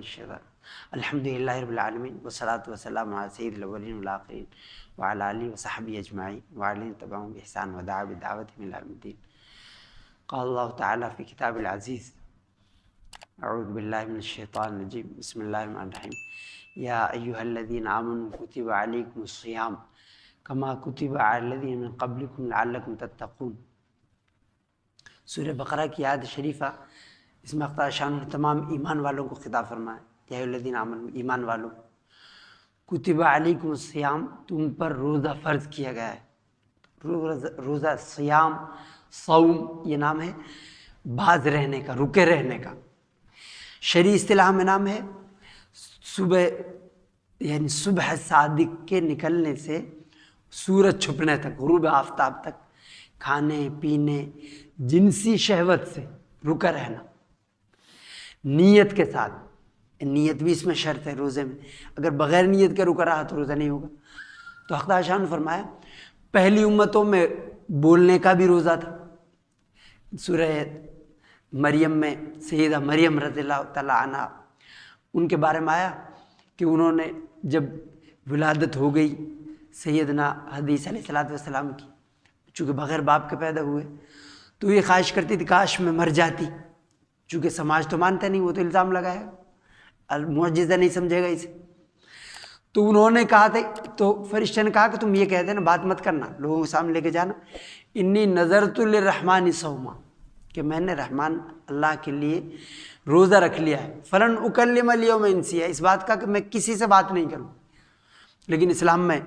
الشیطان الحمدللہ رب العالمین والصلاة والسلام علی سید الاولین والآخرین وعلی آلہ وصحبہ اجمعین وعلیہ تبعہم بإحسان ودعا بدعوتہم الی یوم الدین۔ قال اللہ تعالی فی کتاب العزیز اعوذ باللہ من الشیطان الرجیم بسم اللہ الرحمن الرحیم یا ایہا الذین آمنوا کتب علیکم الصیام کما کتب علی الذین من قبلکم لعلکم تتقون۔ سورہ بقرہ کی آیت شریفہ، اس میں خدا شان تمام ایمان والوں کو خطاب فرمایا، یا ایھا الذین آمنوا، ایمان والوں، کتب علیکم الصیام، تم پر روزہ فرض کیا گیا ہے۔ روزہ، صیام، صوم، یہ نام ہے باز رہنے کا، رکے رہنے کا۔ شرعی اصطلاح میں نام ہے صبح، یعنی صبح صادق کے نکلنے سے سورج چھپنے تک، غروب آفتاب تک کھانے پینے جنسی شہوت سے رکا رہنا، نیت کے ساتھ۔ نیت بھی اس میں شرط ہے روزے میں، اگر بغیر نیت کے رکا رہا تو روزہ نہیں ہوگا۔ تو حق شان فرمایا پہلی امتوں میں بولنے کا بھی روزہ تھا۔ سورہ مریم میں سیدہ مریم رضی اللہ تعالی عنہ، ان کے بارے میں آیا کہ انہوں نے جب ولادت ہو گئی سیدنا حدیث علیہ السلام کی، چونکہ بغیر باپ کے پیدا ہوئے، تو یہ خواہش کرتی تھی کاش میں مر جاتی، چونکہ سماج تو مانتا نہیں، وہ تو الزام لگائے گا، معجزہ نہیں سمجھے گا اسے۔ تو انہوں نے کہا تھا، تو فرشتے نے کہا کہ تم یہ کہہ دینا، بات مت کرنا، لوگوں کے سامنے لے کے جانا، انی نذرت للرحمن صوما، کہ میں نے رحمان اللہ کے لیے روزہ رکھ لیا ہے، فلن اکلم الیوم انسیا، اس بات کا کہ میں کسی سے بات نہیں کروں۔ لیکن اسلام نے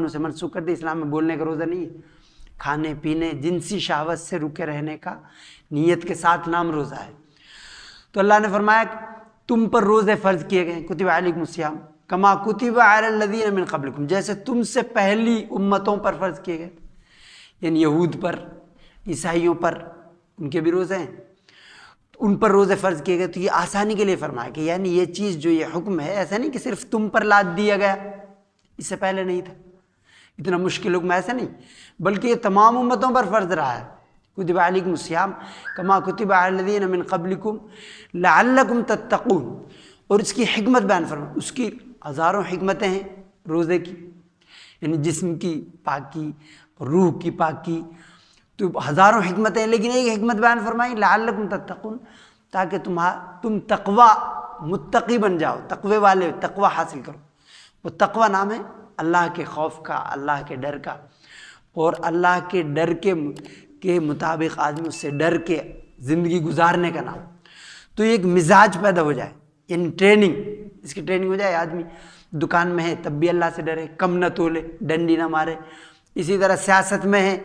اسے منسوخ کر دیا، اسلام میں بولنے کا روزہ نہیں ہے، کھانے پینے جنسی شہوت سے رکے رہنے کا نیت کے ساتھ نام روزہ ہے۔ تو اللہ نے فرمایا تم پر روزے فرض کیے گئے، کتب علیکم الصیام کما کتب علی الذین من قبلکم، جیسے تم سے پہلی امتوں پر فرض کیے گئے، یعنی یہود پر، عیسائیوں پر، ان کے بھی روزے ہیں، ان پر روزے فرض کیے گئے۔ تو یہ آسانی کے لیے فرمایا کہ یعنی یہ چیز جو یہ حکم ہے، ایسا نہیں کہ صرف تم پر لاد دیا گیا، اس سے پہلے نہیں تھا، اتنا مشکل حکم ایسا نہیں، بلکہ یہ تمام امتوں پر فرض رہا ہے۔ کتب علیکم الصیام کما کتب علی الذین من قبلکم لعلکم تتقون، اور اس کی حکمت بیان فرمایا، اس کی ہزاروں حکمتیں ہیں روزے کی، یعنی جسم کی پاکی، روح کی پاکی، تو ہزاروں حکمتیں ہیں، لیکن ایک حکمت بیان فرمائی لعلکم تتقون، تاکہ تم تقوی متقی بن جاؤ، تقوی والے، تقوی حاصل کرو۔ وہ تقوی نام ہے اللہ کے خوف کا، اللہ کے ڈر کا، اور اللہ کے ڈر کے مطابق آدمی اس سے ڈر کے زندگی گزارنے کا نام۔ تو یہ ایک مزاج پیدا ہو جائے، یعنی ٹریننگ، اس کی ٹریننگ ہو جائے، آدمی دکان میں ہے تب بھی اللہ سے ڈرے، کم نہ تولے، ڈنڈی نہ مارے۔ اسی طرح سیاست میں ہے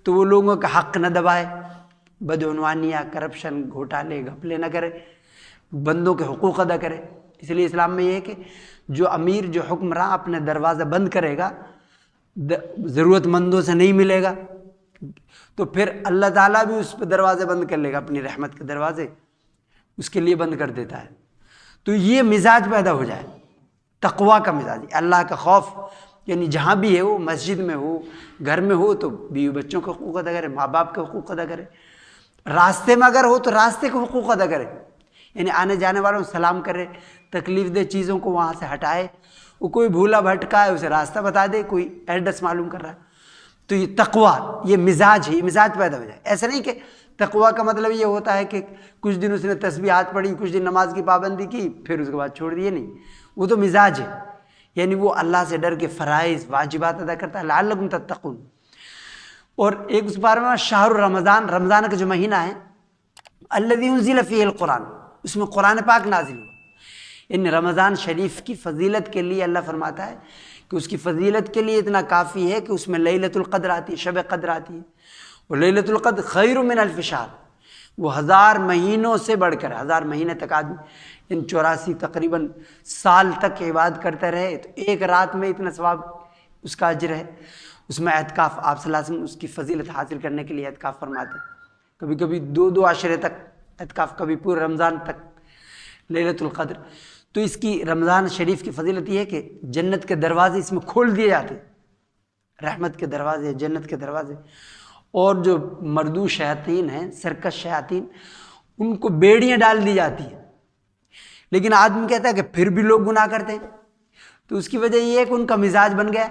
تو وہ لوگوں کا حق نہ دبائے، بدعنوانیاں، کرپشن، گھوٹالے، گھپلے نہ کرے، بندوں کے حقوق ادا کرے۔ اس لیے اسلام میں یہ ہے کہ جو امیر، جو حکمراں اپنے دروازہ بند کرے گا، ضرورت مندوں سے نہیں ملے گا، تو پھر اللہ تعالیٰ بھی اس پہ دروازے بند کر لے گا، اپنی رحمت کے دروازے اس کے لیے بند کر دیتا ہے۔ تو یہ مزاج پیدا ہو جائے، تقوی کا مزاج، اللہ کا خوف، یعنی جہاں بھی ہے، وہ مسجد میں ہو، گھر میں ہو تو بیوی بچوں کے حقوق ادا کرے، ماں باپ کے حقوق ادا کرے، راستے میں اگر ہو تو راستے کے حقوق ادا کرے، یعنی آنے جانے والوں سلام کرے، تکلیف دہ چیزوں کو وہاں سے ہٹائے، وہ کوئی بھولا بھٹکا ہے اسے راستہ بتا دے، کوئی ایڈریس معلوم کر رہا ہے۔ تو یہ تقوی، یہ مزاج ہے، یہ مزاج پیدا ہو جائے۔ ایسا نہیں کہ تقوی کا مطلب یہ ہوتا ہے کہ کچھ دن اس نے تسبیحات پڑھی، کچھ دن نماز کی پابندی کی، پھر اس کے بعد چھوڑ دیے، نہیں، وہ تو مزاج ہے، یعنی وہ اللہ سے ڈر کے فرائض واجبات ادا کرتا ہے، لعلکم تتقون۔ اور ایک اس بارے میں شہر رمضان، رمضان کا جو مہینہ ہے، الذی انزل فیہ القرآن، اس میں قرآن پاک نازل ہوا۔ ان رمضان شریف کی فضیلت کے لیے اللہ فرماتا ہے کہ اس کی فضیلت کے لیے اتنا کافی ہے کہ اس میں لیلۃ القدر آتی ہے، شب قدر آتی ہے، اور لیلۃ القدر خیر من الف شہر، وہ 1000 مہینوں سے بڑھ کر، 1000 مہینے تک آدمی ان 84 تقریباً سال تک عبادت کرتا رہے تو ایک رات میں اتنا ثواب اس کا اجر ہے۔ اس میں اعتکاف، آپ صلی اللہ علیہ وسلم اس کی فضیلت حاصل کرنے کے لیے اعتکاف فرماتے ہیں، کبھی کبھی 2 عشرے تک اعتکاف، کبھی پورے رمضان تک لیلۃ القدر۔ تو اس کی رمضان شریف کی فضیلت یہ ہے کہ جنت کے دروازے اس میں کھول دیے جاتے، رحمت کے دروازے، جنت کے دروازے، اور جو مردو شیاطین ہیں، سرکش شیاطین، ان کو بیڑیاں ڈال دی جاتی ہیں، لیکن آدمی کہتا ہے کہ پھر بھی لوگ گناہ کرتے ہیں، تو اس کی وجہ یہ ہے کہ ان کا مزاج بن گیا،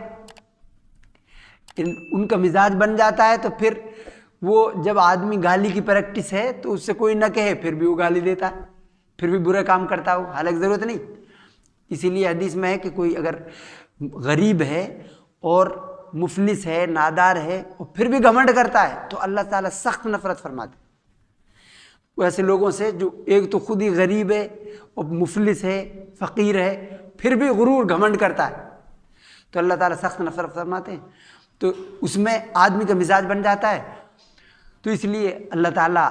ان کا مزاج بن جاتا ہے، تو پھر وہ جب آدمی گالی کی پریکٹس ہے تو اس سے کوئی نہ کہے پھر بھی وہ گالی دیتا ہے، پھر بھی برا کام کرتا ہو، حالانکہ ضرورت نہیں۔ اسی لیے حدیث میں ہے کہ کوئی اگر غریب ہے اور مفلس ہے، نادار ہے، اور پھر بھی گھمنڈ کرتا ہے تو اللہ تعالیٰ سخت نفرت فرماتے ہیں ایسے لوگوں سے، جو ایک تو خود ہی غریب ہے اور مفلس ہے، فقیر ہے، پھر بھی غرور گھمنڈ کرتا ہے، تو اللہ تعالیٰ سخت نفرت فرماتے ہیں، تو اس میں آدمی کا مزاج بن جاتا ہے۔ تو اس لیے اللہ تعالیٰ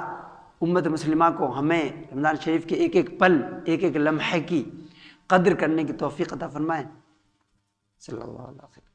امت مسلمہ کو ہمیں رمضان شریف کے ایک ایک پل، ایک ایک لمحے کی قدر کرنے کی توفیق عطا فرمائے۔ صلی اللہ علیہ وسلم۔